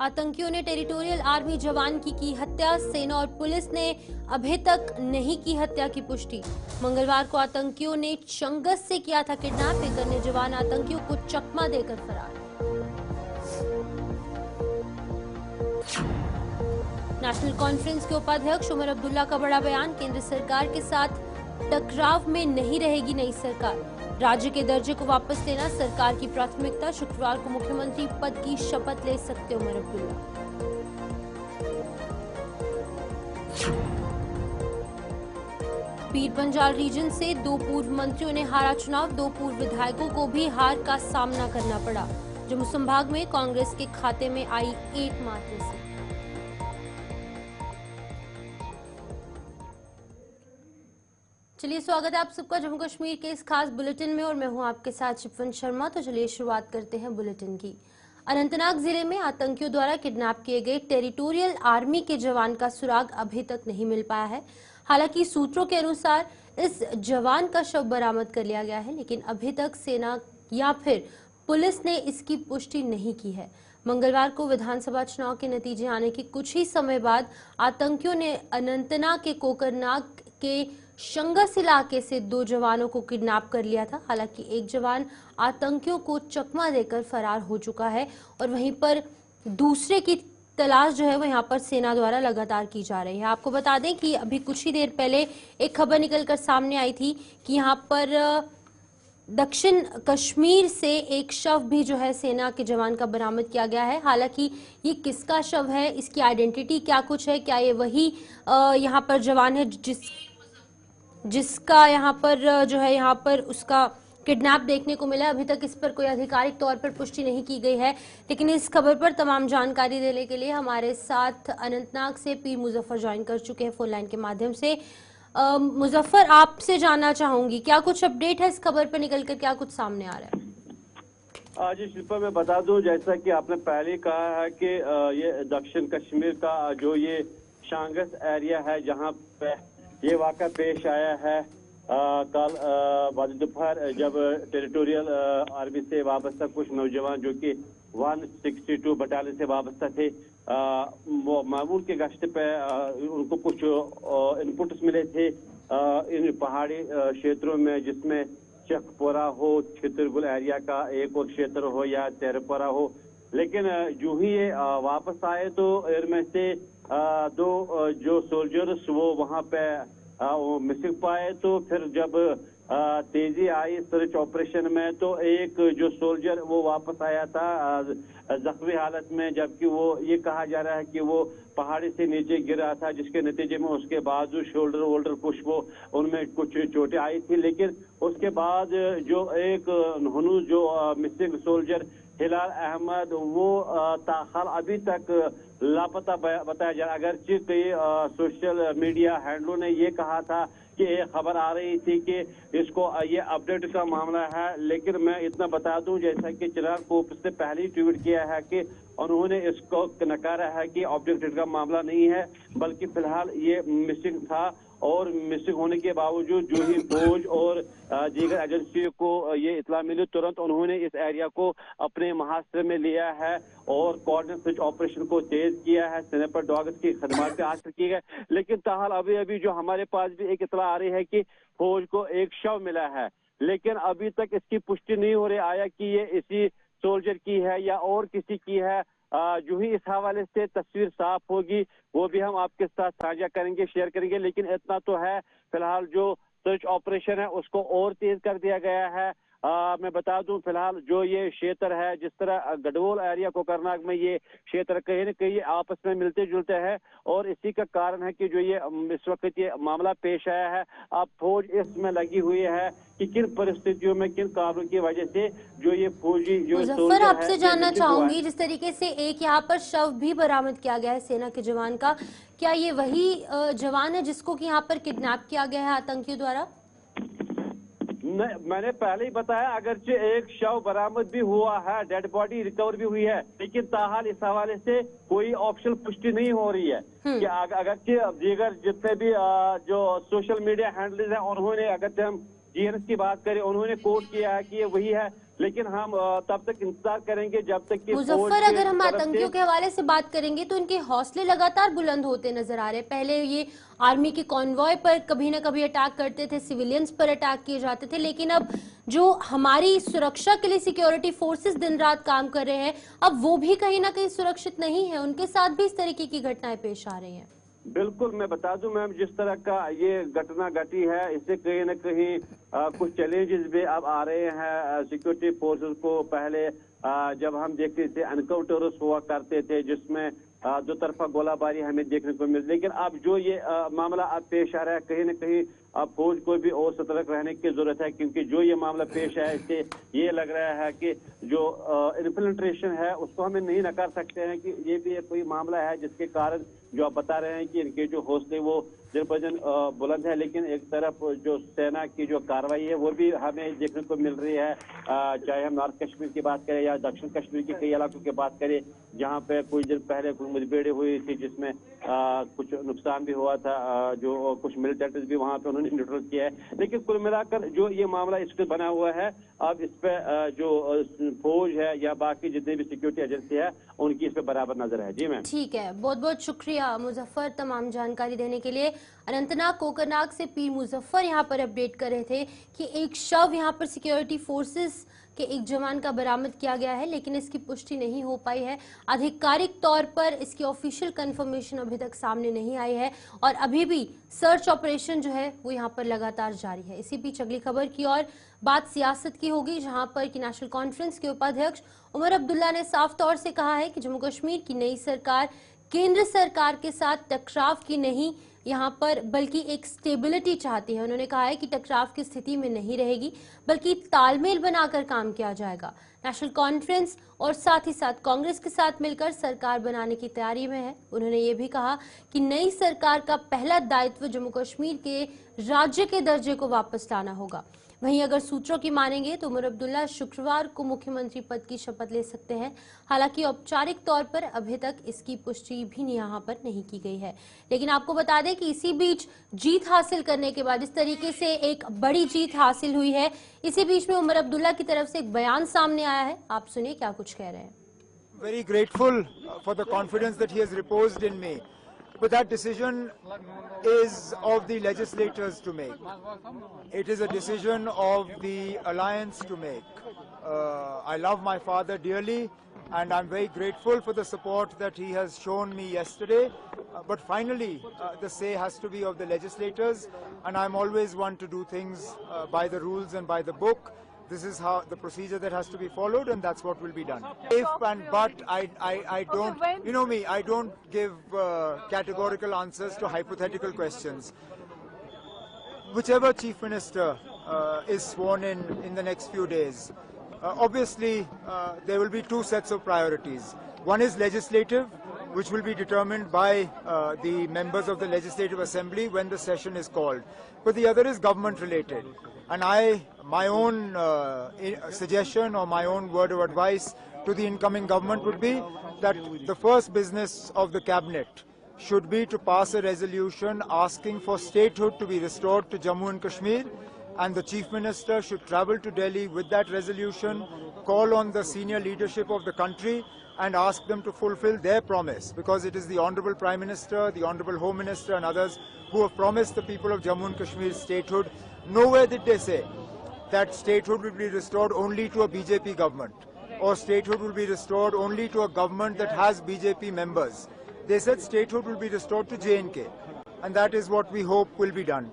आतंकियों ने territorial army जवान की हत्या। सेना और पुलिस ने अभी तक नहीं की हत्या की पुष्टि। मंगलवार को आतंकियों ने चंगस से किया था किडनैप। एक अन्य जवान आतंकियों को चकमा देकर फरार। नेशनल कॉन्फ्रेंस के उपाध्यक्ष उमर अब्दुल्ला का बड़ा बयान। केंद्र सरकार के साथ टकराव में नहीं रहेगी नई सरकार। राज्य के दर्जे को वापस लेना सरकार की प्राथमिकता। शुक्रवार को मुख्यमंत्री पद की शपथ ले सकते उमर अब्दुल्ला। पीर पंजाल रीजन से 2 पूर्व मंत्रियों ने हारा चुनाव। 2 पूर्व विधायकों को भी हार का सामना करना पड़ा। जम्मू संभाग में कांग्रेस के खाते में आई 1 मात्र सीट। चलिए, स्वागत है आप सबका जम्मू कश्मीर के इस खास बुलेटिन में और मैं हूं आपके साथ शिफन शर्मा। तो चलिए शुरुआत करते हैं बुलेटिन की। अनंतनाग जिले में आतंकियों द्वारा किडनैप किए गए टेरिटोरियल आर्मी के जवान का सुराग अभी तक नहीं मिल पाया है। हालांकि सूत्रों के अनुसार इस जवान का शव बरामद कर लिया गया है, लेकिन अभी तक सेना या फिर पुलिस ने इसकी पुष्टि नहीं की है। मंगलवार को विधानसभा चुनाव के नतीजे आने के कुछ ही समय बाद आतंकियों ने अनंतनाग के कोकरनाग के शंगस इलाके से 2 जवानों को किडनैप कर लिया था। हालांकि एक जवान आतंकियों को चकमा देकर फरार हो चुका है और वहीं पर दूसरे की तलाश जो है वो यहाँ पर सेना द्वारा लगातार की जा रही है। आपको बता दें कि अभी कुछ ही देर पहले एक खबर निकलकर सामने आई थी कि यहाँ पर दक्षिण कश्मीर से एक शव भी जो है सेना के जवान का बरामद किया गया है। हालांकि ये किसका शव है, इसकी आइडेंटिटी क्या कुछ है, क्या ये वही यहाँ पर जवान है जिसका यहाँ पर जो है यहाँ पर उसका किडनैप देखने को मिला। अभी तक इस पर कोई आधिकारिक तौर पर पुष्टि नहीं की गई है, लेकिन इस खबर पर तमाम जानकारी देने के लिए हमारे साथ अनंतनाग से पीर मुजफ्फर ज्वाइन कर चुके हैं फोन लाइन के माध्यम से। मुजफ्फर, आपसे जानना चाहूंगी क्या कुछ अपडेट है इस खबर पर निकलकर, क्या कुछ सामने आ रहा है? जी शिल्पा, मैं बता दूं, जैसा कि आपने पहले कहा है कि ये दक्षिण कश्मीर का जो ये शांगस एरिया है जहां पे ये वाक़ा पेश आया है कल बाद दोपहर, जब टेरिटोरियल आर्मी से वाबस्ता कुछ नौजवान जो कि 162 बटालियन से वाबस्ता थे, वो मामूल के गश्त पे उनको कुछ इनपुट्स मिले थे इन पहाड़ी क्षेत्रों में, जिसमें चकपोरा हो, छितरगुल एरिया का एक और क्षेत्र हो या तेरपोरा हो। लेकिन जो ही ये वापस आए तो इनमें से 2 जो सोल्जर्स वो वहां पे वो मिसिंग पाए। तो फिर जब तेजी आई सर्च ऑपरेशन में तो एक जो सोल्जर वो वापस आया था जख्मी हालत में, जबकि वो ये कहा जा रहा है कि वो पहाड़ी से नीचे गिरा था, जिसके नतीजे में उसके बाजू शोल्डर वोल्डर कुछ वो उनमें कुछ चोटें आई थी। लेकिन उसके बाद जो एक हनूज जो मिसिंग सोल्जर हिलाल अहमद, वो ताहाल अभी तक लापता बताया जा रहा। अगरचे कई सोशल मीडिया हैंडलों ने ये कहा था कि एक खबर आ रही थी कि इसको ये अपडेट का मामला है, लेकिन मैं इतना बता दूं, जैसा कि चिराग को उसने पहले ही ट्वीट किया है कि उन्होंने इसको नकारा है कि अपडेट का मामला नहीं है, बल्कि फिलहाल ये मिसिंग था। और मिसिंग होने के बावजूद जो ही फौज और दीगर एजेंसी को ये इतला मिली, तुरंत उन्होंने इस एरिया को अपने महास्त्र में लिया है और कोऑर्डिनेट सर्च ऑपरेशन को तेज किया है। स्नाइपर डॉग्स की खदमात पे हासिल की गए। लेकिन ताहाल अभी जो हमारे पास भी एक इतला आ रही है कि फौज को एक शव मिला है, लेकिन अभी तक इसकी पुष्टि नहीं हो रही आया कि ये इसी सोल्जर की है या और किसी की है। जो ही इस हवाले से तस्वीर साफ होगी वो भी हम आपके साथ साझा करेंगे, शेयर करेंगे। लेकिन इतना तो है, फिलहाल जो सर्च ऑपरेशन है उसको और तेज कर दिया गया है। मैं बता दूं, फिलहाल जो ये क्षेत्र है, जिस तरह गढ़वाल एरिया कोकरनाग में ये क्षेत्र कहीं न कहीं आपस में मिलते जुलते हैं और इसी का कारण है कि जो ये इस वक्त ये मामला पेश आया है। अब फौज इसमें लगी हुई है कि किन परिस्थितियों में, किन कारणों की वजह से जो ये फौजी जो मुजफ्फर, आपसे जानना चाहूंगी, जिस तरीके से एक यहाँ पर शव भी बरामद किया गया है सेना के जवान का, क्या ये वही जवान है जिसको कि यहाँ पर किडनैप किया गया है आतंकियों द्वारा? मैंने पहले ही बताया, अगरचे एक शव बरामद भी हुआ है, डेड बॉडी रिकवर भी हुई है, लेकिन ताहाल इस हवाले से कोई ऑफिशियल पुष्टि नहीं हो रही है कि अगरचे दीगर जितने भी जो सोशल मीडिया हैंडल्स हैं उन्होंने अगरचे हम जीएनएस की बात करें, उन्होंने कोट किया है कि ये वही है, लेकिन हम तब तक इंतजार करेंगे जब तक कि मुजफ्फर, अगर हम आतंकियों के हवाले से बात करेंगे तो इनके हौसले लगातार बुलंद होते नजर आ रहे हैं। पहले ये आर्मी के कॉन्वॉय पर कभी ना कभी अटैक करते थे, सिविलियंस पर अटैक किए जाते थे, लेकिन अब जो हमारी सुरक्षा के लिए सिक्योरिटी फोर्सेस दिन रात काम कर रहे हैं, अब वो भी कहीं ना कहीं सुरक्षित नहीं है, उनके साथ भी इस तरीके की घटनाएं पेश आ रही हैं। बिल्कुल, मैं बता दूं मैम, जिस तरह का ये घटना घटी है, इससे कहीं न कहीं कुछ चैलेंजेस भी अब आ रहे हैं सिक्योरिटी फोर्सेस को। पहले जब हम देखते थे एनकाउंटर्स हुआ करते थे जिसमें दो तरफा गोलाबारी हमें देखने को मिलती, लेकिन अब जो ये मामला अब पेश आ रहा है, कहीं न कहीं अब फौज को भी और सतर्क रहने की जरूरत है, क्योंकि जो ये मामला पेश है इससे ये लग रहा है कि जो इन्फिल्ट्रेशन है उसको हमें नहीं नकार सकते हैं कि ये भी एक कोई मामला है जिसके कारण जो आप बता रहे हैं कि इनके जो हौसले वो दिन ब दिन बुलंद है, लेकिन एक तरफ जो सेना की जो कार्रवाई है वो भी हमें देखने को मिल रही है। चाहे हम नॉर्थ कश्मीर की बात करें या दक्षिण कश्मीर के कई इलाकों की बात करें, जहाँ पे कुछ दिन पहले कुछ मुठभेड़ हुई थी जिसमें कुछ नुकसान भी हुआ था, जो कुछ मिलिटेंट्स भी वहाँ पे उन्होंने न्यूट्रल किया है। लेकिन कुल मिलाकर जो ये मामला इससे बना हुआ है, अब इस पे जो फौज है या बाकी जितने भी सिक्योरिटी एजेंसी है उनकी इस पे बराबर नजर है। जी मैम, ठीक है, बहुत बहुत शुक्रिया मुजफ्फर तमाम जानकारी देने के लिए। अनंतनाग कोकरनाग से पीर मुजफ्फर यहाँ पर अपडेट कर रहे थे कि एक शव यहाँ पर सिक्योरिटी फोर्सेस के एक जवान का बरामद किया गया है, लेकिन इसकी पुष्टि नहीं हो पाई है। आधिकारिक तौर पर इसकी ऑफिशियल कंफर्मेशन अभी तक सामने नहीं आई है और अभी भी सर्च ऑपरेशन जो है वो यहाँ पर लगातार जारी है। इसी बीच अगली खबर की और बात सियासत की होगी, जहां पर कि नेशनल कॉन्फ्रेंस के उपाध्यक्ष उमर अब्दुल्ला ने साफ तौर से कहा है कि जम्मू कश्मीर की नई सरकार केंद्र सरकार के साथ टकराव की नहीं, यहाँ पर बल्कि एक स्टेबिलिटी चाहती है। उन्होंने कहा है कि टकराव की स्थिति में नहीं रहेगी, बल्कि तालमेल बनाकर काम किया जाएगा। नेशनल कॉन्फ्रेंस और साथ ही साथ कांग्रेस के साथ मिलकर सरकार बनाने की तैयारी में है। उन्होंने ये भी कहा कि नई सरकार का पहला दायित्व जम्मू कश्मीर के राज्य के दर्जे को वापस लाना होगा। वहीं अगर सूत्रों की मानेंगे तो उमर अब्दुल्ला शुक्रवार को मुख्यमंत्री पद की शपथ ले सकते हैं। हालांकि औपचारिक तौर पर अभी तक इसकी पुष्टि भी यहाँ पर नहीं की गई है। लेकिन आपको बता दें कि इसी बीच जीत हासिल करने के बाद, इस तरीके से एक बड़ी जीत हासिल हुई है, इसी बीच में उमर अब्दुल्ला की तरफ से एक बयान सामने आया है। आप सुनिए क्या कुछ कह रहे हैं। Very grateful for the confidence that he has reposed in me. But that decision is of the legislators to make. It is a decision of the alliance to make. I love my father dearly and I'm very grateful for the support that he has shown me yesterday. But finally, the say has to be of the legislators, and I'm always one to do things by the rules and by the book. This is how the procedure that has to be followed, and that's what will be done. If and but, I don't, you know me, I don't give categorical answers to hypothetical questions. Whichever Chief Minister is sworn in the next few days, obviously there will be two sets of priorities. One is legislative, which will be determined by the members of the Legislative Assembly when the session is called. But the other is government related. And my own suggestion or my own word of advice to the incoming government would be that the first business of the cabinet should be to pass a resolution asking for statehood to be restored to Jammu and Kashmir, and the Chief Minister should travel to Delhi with that resolution, call on the senior leadership of the country and ask them to fulfill their promise, because it is the Honourable Prime Minister, the Honourable Home Minister and others who have promised the people of Jammu and Kashmir statehood. Nowhere did they say that statehood will be restored only to a BJP government or statehood will be restored only to a government that has BJP members. They said statehood will be restored to J&K, and that is what we hope will be done.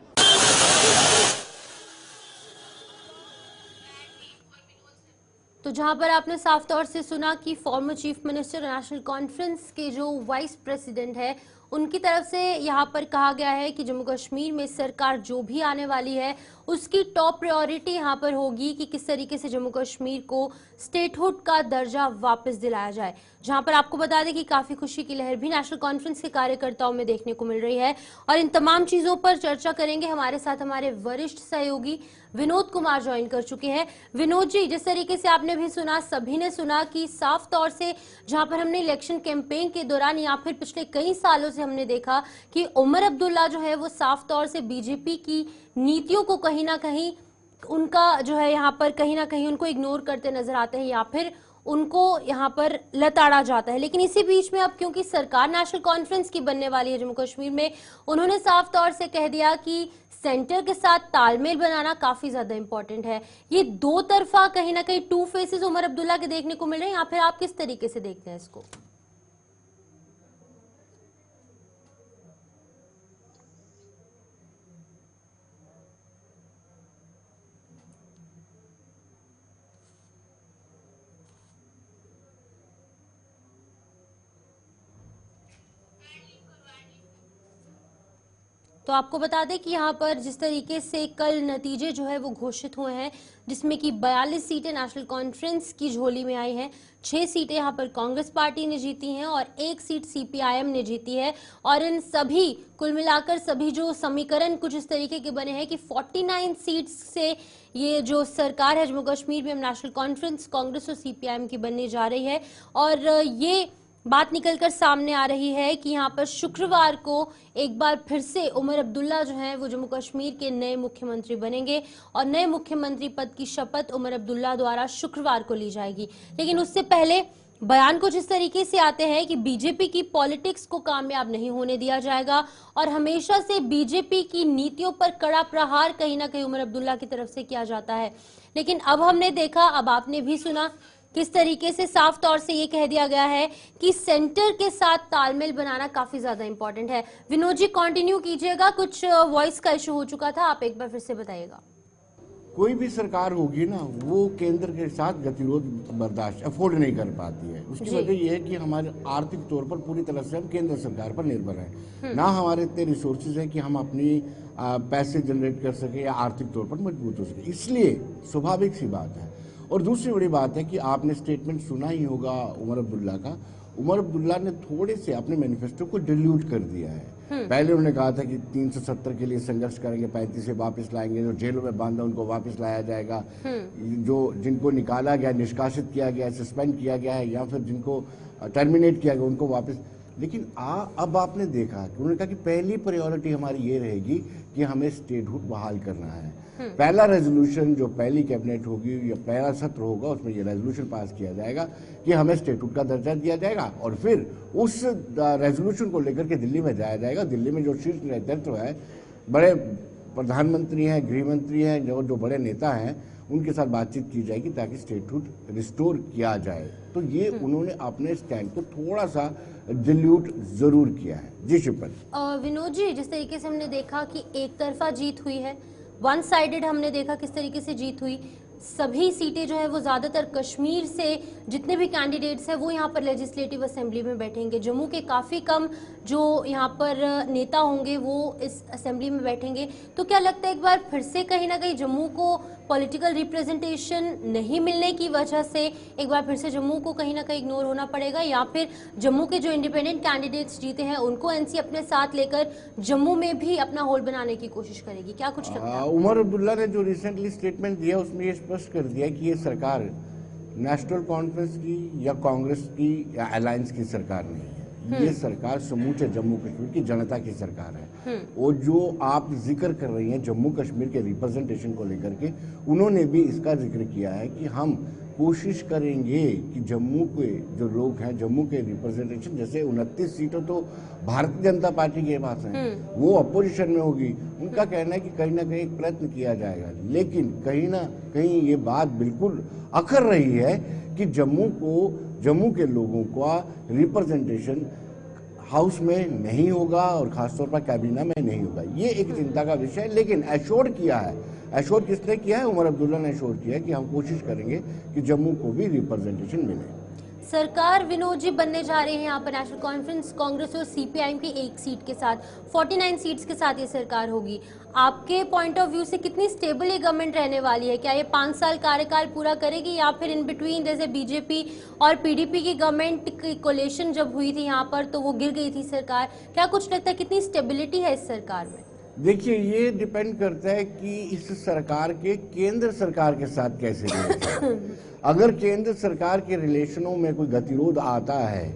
तो जहां पर आपने साफ तौर से सुना कि former chief minister national conference के जो वाइस प्रेसिडेंट है, उनकी तरफ से यहां पर कहा गया है कि जम्मू कश्मीर में सरकार जो भी आने वाली है उसकी टॉप प्रायोरिटी यहां पर होगी कि किस तरीके से जम्मू कश्मीर को स्टेटहुड का दर्जा वापस दिलाया जाए। जहां पर आपको बता दें कि काफी खुशी की लहर भी नेशनल कॉन्फ्रेंस के कार्यकर्ताओं में देखने को मिल रही है। और इन तमाम चीजों पर चर्चा करेंगे, हमारे साथ हमारे वरिष्ठ सहयोगी विनोद कुमार ज्वाइन कर चुके हैं। विनोद जी, जिस तरीके से आपने भी सुना, सभी ने सुना कि साफ तौर से जहां पर हमने इलेक्शन कैंपेन के दौरान या फिर पिछले कई सालों से हमने देखा कि उमर अब्दुल्ला जो है वो साफ तौर से बीजेपी की नीतियों को कहीं ना कहीं उनका जो है यहाँ पर कहीं ना कहीं उनको इग्नोर करते नजर आते हैं या फिर उनको यहाँ पर लताड़ा जाता है। लेकिन इसी बीच में अब क्योंकि सरकार नेशनल कॉन्फ्रेंस की बनने वाली है जम्मू कश्मीर में, उन्होंने साफ तौर से कह दिया कि सेंटर के साथ तालमेल बनाना काफी ज्यादा इंपॉर्टेंट है। ये दो तरफा कहीं ना कहीं टू फेसेस उमर अब्दुल्ला के देखने को मिल रहे हैं, या फिर आप किस तरीके से देखते हैं इसको? तो आपको बता दें कि यहाँ पर जिस तरीके से कल नतीजे जो है वो घोषित हुए हैं, जिसमें कि 42 सीटें नेशनल कॉन्फ्रेंस की झोली में आई हैं, 6 सीटें यहाँ पर कांग्रेस पार्टी ने जीती हैं और 1 सीट सीपीआईएम ने जीती है। और इन सभी कुल मिलाकर सभी जो समीकरण कुछ इस तरीके के बने हैं कि 49 सीट्स से ये जो सरकार है जम्मू कश्मीर में नेशनल कॉन्फ्रेंस, कांग्रेस और सीपीआईएम की बनने जा रही है। और ये बात निकलकर सामने आ रही है कि यहाँ पर शुक्रवार को एक बार फिर से उमर अब्दुल्ला जो हैं वो जम्मू कश्मीर के नए मुख्यमंत्री बनेंगे और नए मुख्यमंत्री पद की शपथ उमर अब्दुल्ला द्वारा शुक्रवार को ली जाएगी। लेकिन उससे पहले बयान कुछ इस तरीके से आते हैं कि बीजेपी की पॉलिटिक्स को कामयाब नहीं होने दिया जाएगा और हमेशा से बीजेपी की नीतियों पर कड़ा प्रहार कहीं ना कहीं उमर अब्दुल्ला की तरफ से किया जाता है। लेकिन अब हमने देखा, अब आपने भी सुना किस तरीके से साफ तौर से ये कह दिया गया है कि सेंटर के साथ तालमेल बनाना काफी ज्यादा इंपॉर्टेंट है। विनोद जी कंटिन्यू कीजिएगा, कुछ वॉइस का इशू हो चुका था, आप एक बार फिर से बताइएगा। कोई भी सरकार होगी ना, वो केंद्र के साथ गतिरोध बर्दाश्त अफोर्ड नहीं कर पाती है। उसकी वजह यह है कि हमारे आर्थिक तौर पर पूरी तरह से हम केंद्र सरकार पर निर्भर हैं। ना हमारे इतने रिसोर्सेज हैं कि हम अपनी पैसे जनरेट कर सके या आर्थिक तौर पर मजबूत हो सके, इसलिए स्वाभाविक सी बात है। और दूसरी बड़ी बात है कि आपने स्टेटमेंट सुना ही होगा उमर अब्दुल्ला का। उमर अब्दुल्ला ने थोड़े से अपने मैनिफेस्टो को डिल्यूट कर दिया है। पहले उन्होंने कहा था कि 370 के लिए संघर्ष करेंगे, 35 से वापस लाएंगे, जो जेलों में बांधा उनको वापस लाया जाएगा, जो जिनको निकाला गया, निष्कासित किया गया, सस्पेंड किया गया है या फिर जिनको टर्मिनेट किया गया उनको वापस। लेकिन अब आपने देखा कि उन्होंने कहा कि पहली प्रायोरिटी हमारी ये रहेगी कि हमें स्टेटहुड बहाल करना है। पहला रेजोल्यूशन जो पहली कैबिनेट होगी या पहला सत्र होगा उसमें ये रेजोल्यूशन पास किया जाएगा कि हमें स्टेटहुड का दर्जा दिया जाएगा और फिर उस रेजोल्यूशन को लेकर के दिल्ली में जाया जाएगा। दिल्ली में जो शीर्ष नेतृत्व है, बड़े प्रधानमंत्री हैं, गृह मंत्री हैं, जो बड़े नेता हैं, उनके साथ बातचीत की जाएगी ताकि स्टेटहुड रिस्टोर किया जाए। तो ये उन्होंने अपने स्टैंड को थोड़ा सा डिल्यूट जरूर किया है। जी शिल्पा। विनोद जी, जिस तरीके से हमने देखा कि एक तरफा जीत हुई है, वन साइडेड हमने देखा किस तरीके से जीत हुई, सभी सीटें जो है वो ज्यादातर कश्मीर से जितने भी कैंडिडेट्स हैं वो यहाँ पर लेजिस्लेटिव असेंबली में बैठेंगे। जम्मू के काफी कम जो यहाँ पर नेता होंगे वो इस असेंबली में बैठेंगे। तो क्या लगता है एक बार फिर से कहीं ना कहीं जम्मू को पॉलिटिकल रिप्रेजेंटेशन नहीं मिलने की वजह से एक बार फिर से जम्मू को कहीं ना कहीं इग्नोर होना पड़ेगा, या फिर जम्मू के जो इंडिपेंडेंट कैंडिडेट्स जीते हैं उनको एनसी अपने साथ लेकर जम्मू में भी अपना होल्ड बनाने की कोशिश करेगी? क्या कुछ लगता है? उमर अब्दुल्ला ने जो रिसेंटली स्टेटमेंट दिया उसमें ये स्पष्ट कर दिया कि ये सरकार नेशनल कॉन्फ्रेंस की या कांग्रेस की या अलायंस की सरकार नहीं है। ये सरकार समूचे जम्मू कश्मीर की जनता की सरकार है। और जो आप जिक्र कर रही हैं जम्मू कश्मीर के रिप्रेजेंटेशन को लेकर के, उन्होंने भी इसका जिक्र किया है कि हम कोशिश करेंगे कि जम्मू के जो लोग हैं, जम्मू के रिप्रेजेंटेशन, जैसे 29 सीटें तो भारतीय जनता पार्टी के पास हैं, वो अपोजिशन में होगी। उनका कहना है कि कहीं ना कहीं प्रयत्न किया जाएगा, लेकिन कहीं ना कहीं ये बात बिल्कुल अखर रही है कि जम्मू के लोगों का रिप्रेजेंटेशन हाउस में नहीं होगा और खासतौर पर कैबिनेट में नहीं होगा। ये एक चिंता का विषय है, लेकिन एश्योर किया है। एश्योर किसने किया है? उमर अब्दुल्ला ने एश्योर किया है कि हम कोशिश करेंगे कि जम्मू को भी रिप्रेजेंटेशन मिले। सरकार विनोद जी बनने जा रहे हैं यहाँ पर नेशनल कॉन्फ्रेंस, कांग्रेस और सीपीआईएम की एक सीट के साथ, 49 सीट्स के साथ ये सरकार होगी। आपके पॉइंट ऑफ व्यू से कितनी स्टेबल ये गवर्नमेंट रहने वाली है? क्या ये 5 साल कार्यकाल पूरा करेगी, या फिर इन बिटवीन जैसे बीजेपी और पीडीपी की गवर्नमेंट की कोलेशन जब हुई थी यहाँ पर तो वो गिर गई थी सरकार? क्या कुछ लगता है कितनी स्टेबिलिटी है इस सरकार में? देखिए, ये डिपेंड करता है कि इस सरकार के केंद्र सरकार के साथ कैसे रिलेशन। अगर केंद्र सरकार के रिलेशनों में कोई गतिरोध आता है,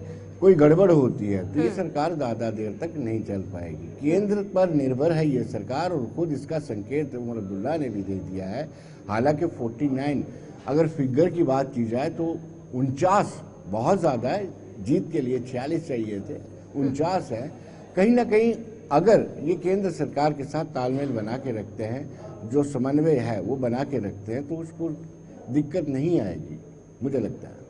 कोई गड़बड़ होती है तो ये सरकार ज़्यादा देर तक नहीं चल पाएगी। केंद्र पर निर्भर है ये सरकार, और खुद इसका संकेत उमर अब्दुल्ला ने भी दे दिया है। हालांकि 49 अगर फिगर की बात की जाए तो 49 बहुत ज़्यादा है, जीत के लिए 46 चाहिए थे, 49 है। कहीं ना कहीं अगर ये केंद्र सरकार के साथ तालमेल बना के रखते हैं, जो समन्वय है वो बना के रखते हैं, तो उसको दिक्कत नहीं आएगी मुझे लगता है।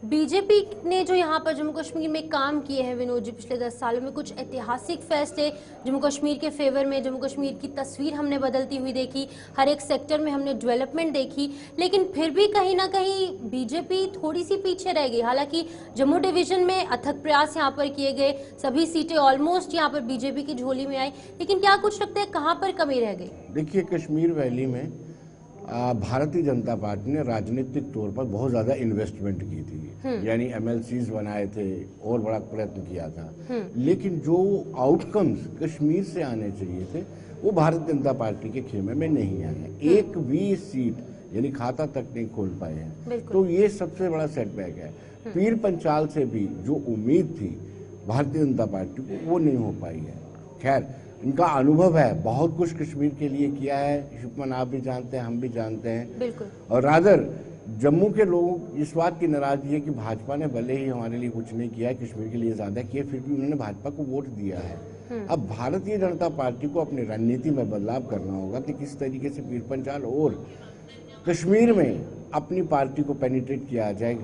बीजेपी ने जो यहाँ पर जम्मू कश्मीर में काम किए हैं विनोद जी पिछले 10 सालों में, कुछ ऐतिहासिक फैसले जम्मू कश्मीर के फेवर में, जम्मू कश्मीर की तस्वीर हमने बदलती हुई देखी, हर एक सेक्टर में हमने डेवलपमेंट देखी, लेकिन फिर भी कहीं ना कहीं बीजेपी थोड़ी सी पीछे रह गई। हालांकि जम्मू डिवीजन में अथक प्रयास यहाँ पर किए गए, सभी सीटें ऑलमोस्ट यहाँ पर बीजेपी की झोली में आई, लेकिन क्या कुछ लगता है कहाँ पर कमी रह गई? देखिए, कश्मीर वैली में भारतीय जनता पार्टी ने राजनीतिक तौर पर बहुत ज्यादा इन्वेस्टमेंट की थी, यानी MLCs बनाए थे और बड़ा प्रयत्न किया था, लेकिन जो आउटकम्स कश्मीर से आने चाहिए थे वो भारतीय जनता पार्टी के खेमे में नहीं आए। एक भी सीट यानी खाता तक नहीं खोल पाए हैं, तो ये सबसे बड़ा सेटबैक है। पीर पंचाल से भी जो उम्मीद थी भारतीय जनता पार्टी को वो नहीं हो पाई है। खैर, इनका अनुभव है, बहुत कुछ कश्मीर के लिए किया है, शुभमन आप भी जानते हैं, हम भी जानते हैं। बिल्कुल। और रादर जम्मू के लोग इस बात की नाराजगी है कि भाजपा ने भले ही हमारे लिए कुछ नहीं किया है, कश्मीर के लिए ज्यादा किया, फिर भी उन्होंने भाजपा को वोट दिया है। अब भारतीय जनता पार्टी को अपनी रणनीति में बदलाव करना होगा कि किस तरीके से पीर पंचाल और कश्मीर में अपनी पार्टी को पेनिट्रेट किया जाए,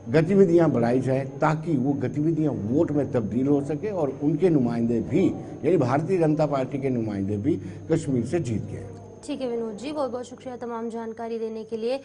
गतिविधियां बढ़ाई जाए, ताकि वो गतिविधियां वोट में तब्दील हो सके और उनके नुमाइंदे भी, यानी भारतीय जनता पार्टी के नुमाइंदे भी कश्मीर से जीत गए। ठीक है विनोद जी, बहुत बहुत शुक्रिया तमाम जानकारी देने के लिए।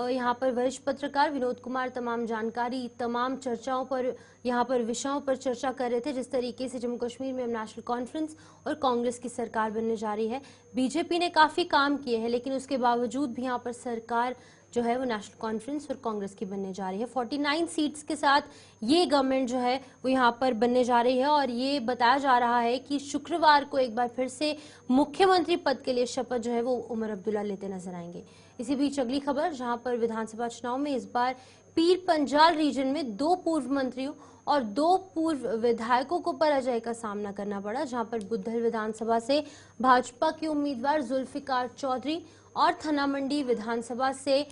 यहाँ पर वरिष्ठ पत्रकार विनोद कुमार तमाम जानकारी, तमाम चर्चाओं पर, यहाँ पर विषयों पर चर्चा कर रहे थे। जिस तरीके से जम्मू कश्मीर में नेशनल कॉन्फ्रेंस और कांग्रेस की सरकार बनने जा रही है, बीजेपी ने काफ़ी काम किए हैं, लेकिन उसके बावजूद भी यहाँ पर सरकार जो है वो नेशनल कॉन्फ्रेंस और कांग्रेस की बनने जा रही है। 49 सीट्स के साथ ये गवर्नमेंट जो है वो यहाँ पर बनने जा रही है, और ये बताया जा रहा है कि शुक्रवार को एक बार फिर से मुख्यमंत्री पद के लिए शपथ जो है वो उमर अब्दुल्ला लेते नजर आएंगे। इसी बीच अगली खबर, जहां पर विधानसभा चुनाव में इस बार पीर पंजाल रीजन में 2 पूर्व मंत्रियों और 2 पूर्व विधायकों को पराजय का सामना करना पड़ा, जहां पर बुद्धल विधानसभा से भाजपा के उम्मीदवार जुल्फिकार चौधरी और थना मंडी विधानसभा से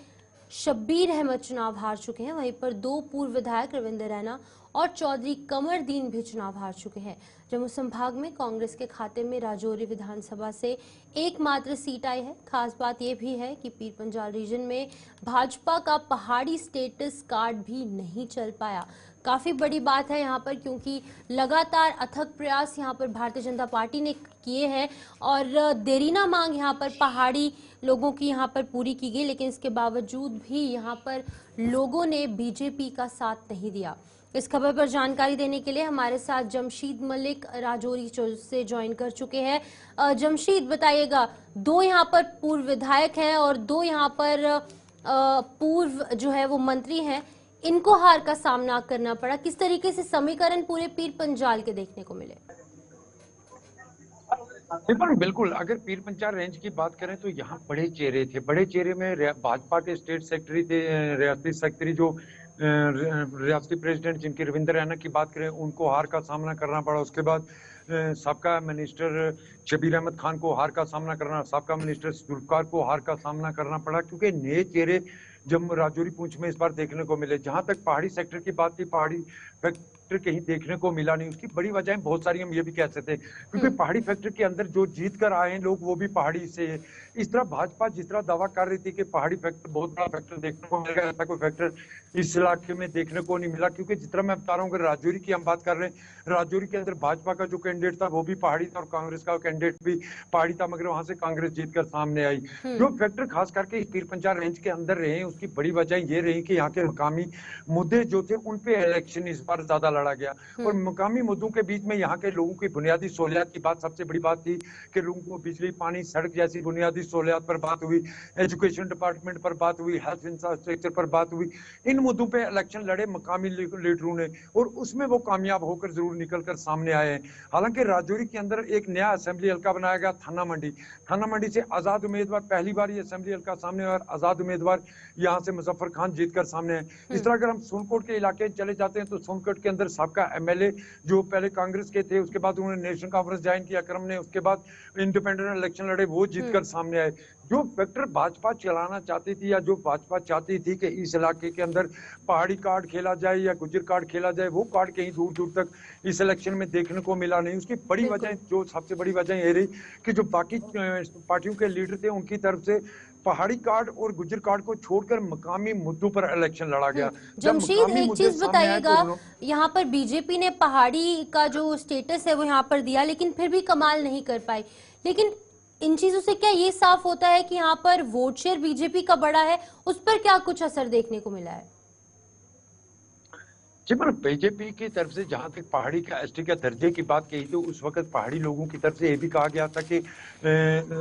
शब्बीर अहमद चुनाव हार चुके हैं। वहीं पर 2 पूर्व विधायक रविंद्र रैना और चौधरी कमरदीन भी चुनाव हार चुके हैं। जम्मू संभाग में कांग्रेस के खाते में राजौरी विधानसभा से एकमात्र सीट आई है। खास बात यह भी है कि पीर पंजाल रीजन में भाजपा का पहाड़ी स्टेटस कार्ड भी नहीं चल पाया। काफी बड़ी बात है यहाँ पर, क्योंकि लगातार अथक प्रयास यहाँ पर भारतीय जनता पार्टी ने किए हैं और देरीना मांग यहाँ पर पहाड़ी लोगों की यहाँ पर पूरी की गई, लेकिन इसके बावजूद भी यहाँ पर लोगों ने बीजेपी का साथ नहीं दिया। इस खबर पर जानकारी देने के लिए हमारे साथ जमशीद मलिक राजौरी से ज्वाइन कर चुके हैं। जमशीद, बताइएगा, 2 यहाँ पर पूर्व विधायक हैं और 2 यहाँ पर पूर्व जो है वो मंत्री हैं, इनको हार का सामना करना पड़ा। किस तरीके से समीकरण पूरे पीर पंजाल के देखने को मिले? बिल्कुल, अगर पीर पंजाल रेंज की बात करें तो यहाँ बड़े चेहरे थे। बड़े चेहरे में भाजपा के स्टेट सेक्रेटरी थे, रियासती सेक्रेटरी जो रियासती प्रेसिडेंट जिनके रविंद्र रैना की बात करें, उनको हार का सामना करना पड़ा। उसके बाद सबका मिनिस्टर शबीर अहमद खान को हार का सामना करना, सबका मिनिस्टर जुल्फिकार को हार का सामना करना पड़ा, क्योंकि नए चेहरे जब राजौरी पुंछ में इस बार देखने को मिले। जहां तक पहाड़ी सेक्टर की बात थी, पहाड़ी फैक्टर कहीं देखने को मिला नहीं। उसकी बड़ी वजहें बहुत सारी हम ये भी कह सकते हैं, क्योंकि पहाड़ी फैक्टर के अंदर जो जीत कर आए हैं लोग वो भी पहाड़ी से है। इस तरह भाजपा जिस तरह दावा कर रही थी कि पहाड़ी फैक्टर बहुत बड़ा फैक्टर देखने को मिलेगा, ऐसा कोई फैक्टर इस इलाके में देखने को नहीं मिला। क्योंकि जिस तरह मैं बता रहा हूँ, अगर राजौरी की हम बात कर रहे हैं, राजौरी के अंदर भाजपा का जो कैंडिडेट था वो भी पहाड़ी था और कांग्रेस का कैंडिडेट भी पहाड़ी था, मगर वहां से कांग्रेस जीतकर सामने आई। जो फैक्टर खास करके पीर पंजाल रेंज के अंदर रहे, उसकी बड़ी वजह ये रही कि यहाँ के मकामी मुद्दे जो थे उन पे इलेक्शन इस बार ज्यादा लड़ा गया। और मकामी मुद्दों के बीच में यहाँ के लोगों की बुनियादी सहूलियात की बात सबसे बड़ी बात थी कि लोगों को बिजली, पानी, सड़क जैसी बुनियादी सहूलियात पर बात हुई, एजुकेशन डिपार्टमेंट पर बात हुई, हेल्थ इंफ्रास्ट्रक्चर पर बात हुई। इन मुद्दों पे इलेक्शन लड़े मकामी लीडरों ने और उसमें वो कामयाब होकर जरूर निकलकर सामने आए हैं। हालांकि राजौरी के अंदर एक नया असेंबली हल्का बनाया गया, थाना मंडी से आजाद उम्मीदवार, पहली बार ये असेंबली हल्का सामने और आजाद उम्मीदवार यहाँ से मुजफ्फर खान जीतकर सामने है। इस तरह अगर हम सोनकोट के इलाके चले जाते हैं तो सोनकोट के अंदर साबका एमएलए जो पहले कांग्रेस के थे, उसके बाद उन्होंने नेशनल कॉन्फ्रेंस ज्वाइन किया क्रम ने, उसके बाद इंडिपेंडेंट इलेक्शन लड़े, वो जीतकर सामने आए। जो फैक्टर भाजपा चलाना चाहती थी या जो भाजपा चाहती थी कि इस इलाके के अंदर पहाड़ी कार्ड खेला जाए या गुजर कार्ड खेला जाए, वो कार्ड कहीं दूर दूर तक इस इलेक्शन में देखने को मिला नहीं। उसकी बड़ी वजह, जो सबसे बड़ी वजह ये रही कि जो बाकी पार्टियों के लीडर थे उनकी तरफ से पहाड़ी कार्ड और गुजर कार्ड को छोड़कर मकामी मुद्दों पर इलेक्शन लड़ा गया। जमशीद, एक चीज बताइएगा, यहाँ पर बीजेपी ने पहाड़ी का जो स्टेटस है वो यहाँ पर दिया, लेकिन फिर भी कमाल नहीं कर पाई। लेकिन इन चीजों से क्या ये साफ होता है कि यहाँ पर वोट शेयर बीजेपी का बड़ा है, उस पर क्या कुछ असर देखने को मिला है? जी, पर बीजेपी की तरफ से जहां तक पहाड़ी का एसटी के दर्जे की बात कही तो उस वक्त पहाड़ी लोगों की तरफ से ये भी कहा गया था कि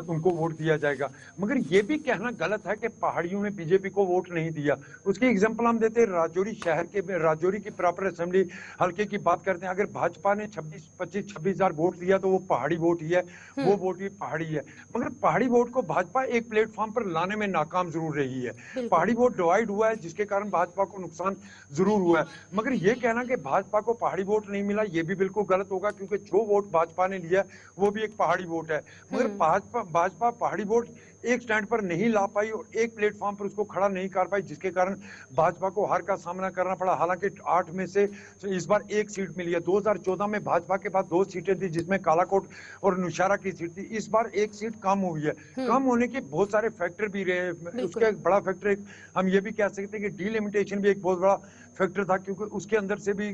उनको वोट दिया जाएगा, मगर ये भी कहना गलत है कि पहाड़ियों ने बीजेपी को वोट नहीं दिया। उसकी एग्जांपल हम देते हैं, राजौरी शहर के, राजौरी की प्रॉपर असेंबली हल्के की बात करते हैं, अगर भाजपा ने 25,000 वोट दिया तो वो पहाड़ी वोट ही है, वो वोट भी पहाड़ी है। मगर पहाड़ी वोट को भाजपा एक प्लेटफॉर्म पर लाने में नाकाम जरूर रही है। पहाड़ी वोट डिवाइड हुआ है जिसके कारण भाजपा को नुकसान जरूर हुआ है, मगर ये कहना कि भाजपा को पहाड़ी वोट नहीं मिला ये भी बिल्कुल गलत होगा, क्योंकि जो वोट भाजपा ने लिया वो भी एक पहाड़ी वोट है। मगर भाजपा पहाड़ी वोट एक स्टैंड पर नहीं ला पाई और एक प्लेटफॉर्म पर उसको खड़ा नहीं कर पाई, जिसके कारण भाजपा को हार का सामना करना पड़ा। हालांकि 8 में से इस बार एक सीट मिली है। 2014 में भाजपा के पास 2 सीटें थी जिसमें कालाकोट और नौशहरा की सीट थी, इस बार एक सीट कम हुई है। कम होने के बहुत सारे फैक्टर भी रहे, उसका एक बड़ा फैक्टर हम ये भी कह सकते हैं कि डीलिमिटेशन भी एक बहुत बड़ा फैक्टर था, क्योंकि उसके अंदर से भी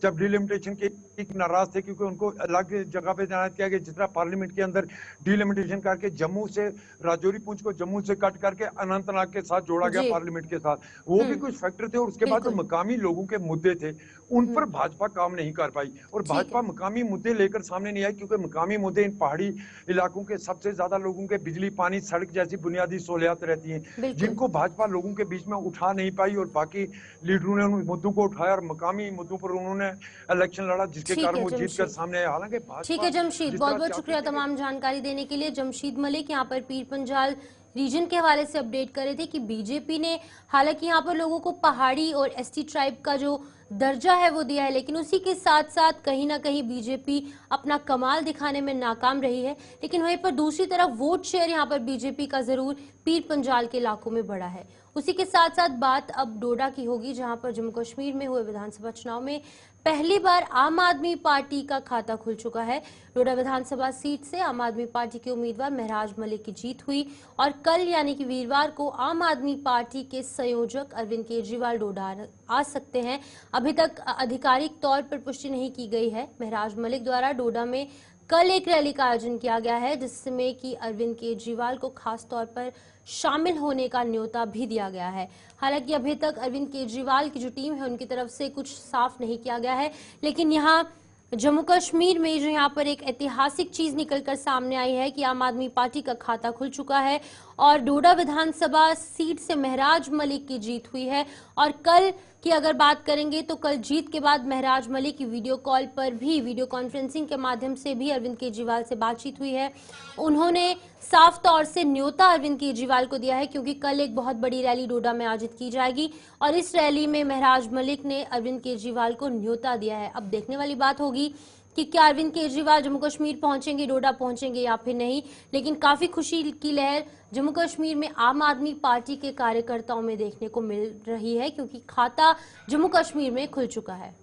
जब डीलिमिटेशन के नाराज थे क्योंकि उनको अलग जगह पे तैनात किया गया, जिस तरह पार्लियामेंट के अंदर डीलिमिटेशन करके जम्मू से राजौरी पुंछ को जम्मू से कट करके अनंतनाग के साथ जोड़ा गया पार्लियामेंट के साथ, वो भी कुछ फैक्टर थे। और उसके बाद जो मकामी लोगों के मुद्दे थे उन पर भाजपा काम नहीं कर पाई और भाजपा मकामी मुद्दे लेकर सामने नहीं आई, क्योंकि मकामी मुद्दे इन पहाड़ी इलाकों के सबसे ज्यादा लोगों के बिजली, पानी, सड़क जैसी बुनियादी सहूलियात रहती हैं, जिनको भाजपा लोगों के बीच में उठा नहीं पाई और बाकी लीडरों ने उन मुद्दों को उठाया और मकामी मुद्दों पर उन्होंने इलेक्शन लड़ा, जिसके कारण वो जीत कर सामने आए। हालांकि ठीक है जमशीद, बहुत बहुत शुक्रिया तमाम जानकारी देने के लिए। जमशीद मलिक यहाँ पर पीर पंजाल रीजन के हवाले से अपडेट कर रहे थे कि बीजेपी ने हालांकि यहाँ पर लोगों को पहाड़ी और एसटी ट्राइब का जो दर्जा है वो दिया है, लेकिन उसी के साथ साथ कहीं ना कहीं बीजेपी अपना कमाल दिखाने में नाकाम रही है। लेकिन वहीं पर दूसरी तरफ वोट शेयर यहाँ पर बीजेपी का जरूर पीर पंजाल के इलाकों में बढ़ा है। उसी के साथ साथ बात अब डोडा की होगी, जहां पर जम्मू कश्मीर में हुए विधानसभा चुनाव में पहली बार आम आदमी पार्टी का खाता खुल चुका है। डोडा विधानसभा सीट से आम आदमी पार्टी के उम्मीदवार महराज मलिक की जीत हुई और कल यानी कि वीरवार को आम आदमी पार्टी के संयोजक अरविंद केजरीवाल डोडा आ सकते हैं। अभी तक आधिकारिक तौर पर पुष्टि नहीं की गई है। महराज मलिक द्वारा डोडा में कल एक रैली का आयोजन किया गया है, जिसमें कि अरविंद केजरीवाल को खास तौर पर शामिल होने का न्योता भी दिया गया है। हालांकि अभी तक अरविंद केजरीवाल की जो टीम है उनकी तरफ से कुछ साफ नहीं किया गया है, लेकिन यहाँ जम्मू कश्मीर में जो यहाँ पर एक ऐतिहासिक चीज निकलकर सामने आई है कि आम आदमी पार्टी का खाता खुल चुका है और डोडा विधानसभा सीट से महराज मलिक की जीत हुई है। और कल की अगर बात करेंगे तो कल जीत के बाद महराज मलिक की वीडियो कॉल पर भी, वीडियो कॉन्फ्रेंसिंग के माध्यम से भी अरविंद केजरीवाल से बातचीत हुई है। उन्होंने साफ तौर से न्योता अरविंद केजरीवाल को दिया है, क्योंकि कल एक बहुत बड़ी रैली डोडा में आयोजित की जाएगी और इस रैली में महराज मलिक ने अरविंद केजरीवाल को न्योता दिया है। अब देखने वाली बात होगी कि क्या अरविंद केजरीवाल जम्मू कश्मीर पहुंचेंगे, डोडा पहुंचेंगे या फिर नहीं। लेकिन काफी खुशी की लहर जम्मू कश्मीर में आम आदमी पार्टी के कार्यकर्ताओं में देखने को मिल रही है, क्योंकि खाता जम्मू कश्मीर में खुल चुका है।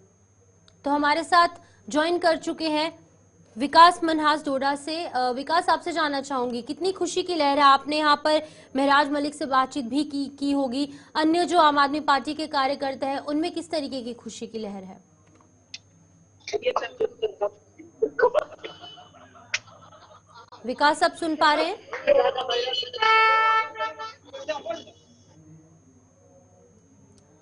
तो हमारे साथ ज्वाइन कर चुके हैं विकास मनहास डोडा से। विकास, आपसे जानना चाहूंगी कितनी खुशी की लहर है। आपने यहाँ पर महराज मलिक से बातचीत भी की होगी, अन्य जो आम आदमी पार्टी के कार्यकर्ता है उनमें किस तरीके की खुशी की लहर है? विकास, आप सुन पा रहे हैं?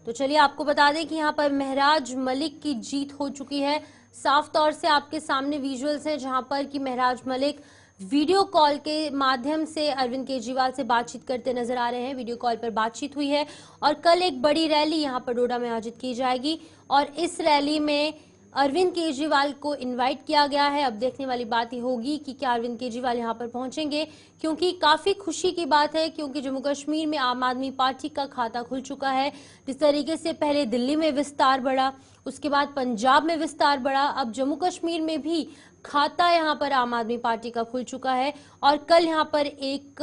तो चलिए आपको बता दें कि यहाँ पर महराज मलिक की जीत हो चुकी है। साफ तौर से आपके सामने विजुअल्स हैं जहां पर कि महराज मलिक वीडियो कॉल के माध्यम से अरविंद केजरीवाल से बातचीत करते नजर आ रहे हैं। वीडियो कॉल पर बातचीत हुई है और कल एक बड़ी रैली यहां पर डोडा में आयोजित की जाएगी और इस रैली में अरविंद केजरीवाल को इनवाइट किया गया है। अब देखने वाली बात ही होगी कि क्या अरविंद केजरीवाल यहां पर पहुंचेंगे, क्योंकि काफी खुशी की बात है, क्योंकि जम्मू कश्मीर में आम आदमी पार्टी का खाता खुल चुका है। जिस तरीके से पहले दिल्ली में विस्तार बढ़ा, उसके बाद पंजाब में विस्तार बढ़ा, अब जम्मू कश्मीर में भी खाता यहां पर आम आदमी पार्टी का खुल चुका है। और कल यहां पर एक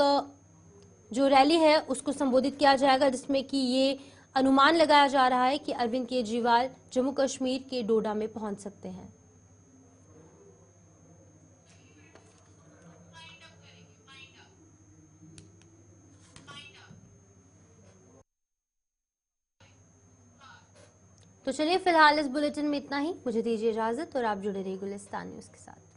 जो रैली है उसको संबोधित किया जाएगा, जिसमें कि ये अनुमान लगाया जा रहा है कि अरविंद केजरीवाल जम्मू कश्मीर के डोडा में पहुंच सकते हैं। तो चलिए फिलहाल इस बुलेटिन में इतना ही। मुझे दीजिए इजाजत और आप जुड़े रहिए गुलिस्तान न्यूज के साथ।